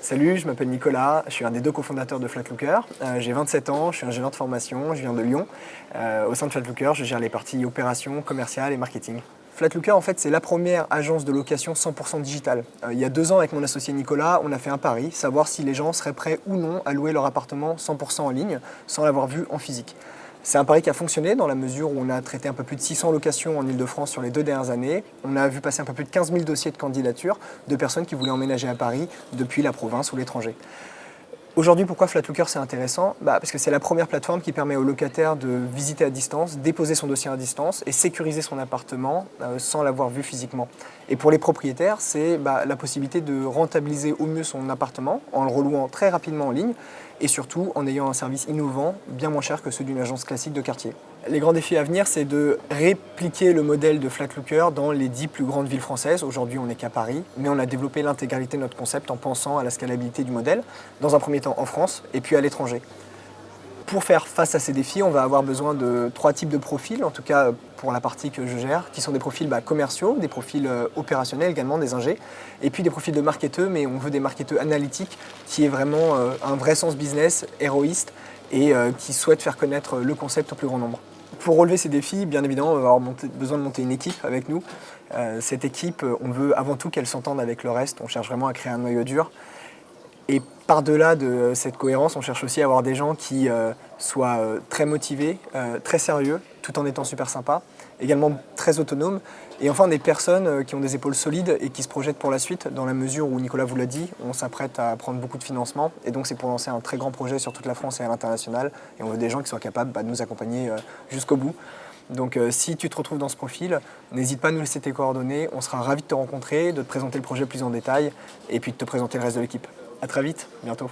Salut, je m'appelle Nicolas, je suis un des deux cofondateurs de Flatlooker. J'ai 27 ans, je suis ingénieur de formation, je viens de Lyon. Au sein de Flatlooker, je gère les parties opérations, commerciales et marketing. Flatlooker, en fait, c'est la première agence de location 100% digitale. Il y a 2 ans, avec mon associé Nicolas, on a fait un pari, savoir si les gens seraient prêts ou non à louer leur appartement 100% en ligne, sans l'avoir vu en physique. C'est un pari qui a fonctionné dans la mesure où on a traité un peu plus de 600 locations en Ile-de-France sur les 2 dernières années. On a vu passer un peu plus de 15 000 dossiers de candidature de personnes qui voulaient emménager à Paris depuis la province ou l'étranger. Aujourd'hui, pourquoi Flatlooker c'est intéressant? Parce que c'est la première plateforme qui permet aux locataires de visiter à distance, déposer son dossier à distance et sécuriser son appartement sans l'avoir vu physiquement. Et pour les propriétaires, c'est la possibilité de rentabiliser au mieux son appartement en le relouant très rapidement en ligne et surtout en ayant un service innovant, bien moins cher que ceux d'une agence classique de quartier. Les grands défis à venir, c'est de répliquer le modèle de Flatlooker dans les 10 plus grandes villes françaises. Aujourd'hui, on n'est qu'à Paris, mais on a développé l'intégralité de notre concept en pensant à la scalabilité du modèle, dans un premier temps en France et puis à l'étranger. Pour faire face à ces défis, on va avoir besoin de 3 types de profils, en tout cas pour la partie que je gère, qui sont des profils commerciaux, des profils opérationnels également, des ingés, et puis des profils de marketeurs, mais on veut des marketeurs analytiques, qui aient vraiment un vrai sens business, héroïste, et qui souhaitent faire connaître le concept au plus grand nombre. Pour relever ces défis, bien évidemment, on va avoir besoin de monter une équipe avec nous. Cette équipe, on veut avant tout qu'elle s'entende avec le reste, on cherche vraiment à créer un noyau dur. Et par-delà de cette cohérence, on cherche aussi à avoir des gens qui soient très motivés, très sérieux, tout en étant super sympas, également très autonomes. Et enfin, des personnes qui ont des épaules solides et qui se projettent pour la suite, dans la mesure où, Nicolas vous l'a dit, on s'apprête à prendre beaucoup de financement. Et donc, c'est pour lancer un très grand projet sur toute la France et à l'international. Et on veut des gens qui soient capables de nous accompagner jusqu'au bout. Donc si tu te retrouves dans ce profil, n'hésite pas à nous laisser tes coordonnées. On sera ravis de te rencontrer, de te présenter le projet plus en détail et puis de te présenter le reste de l'équipe. À très vite, bientôt.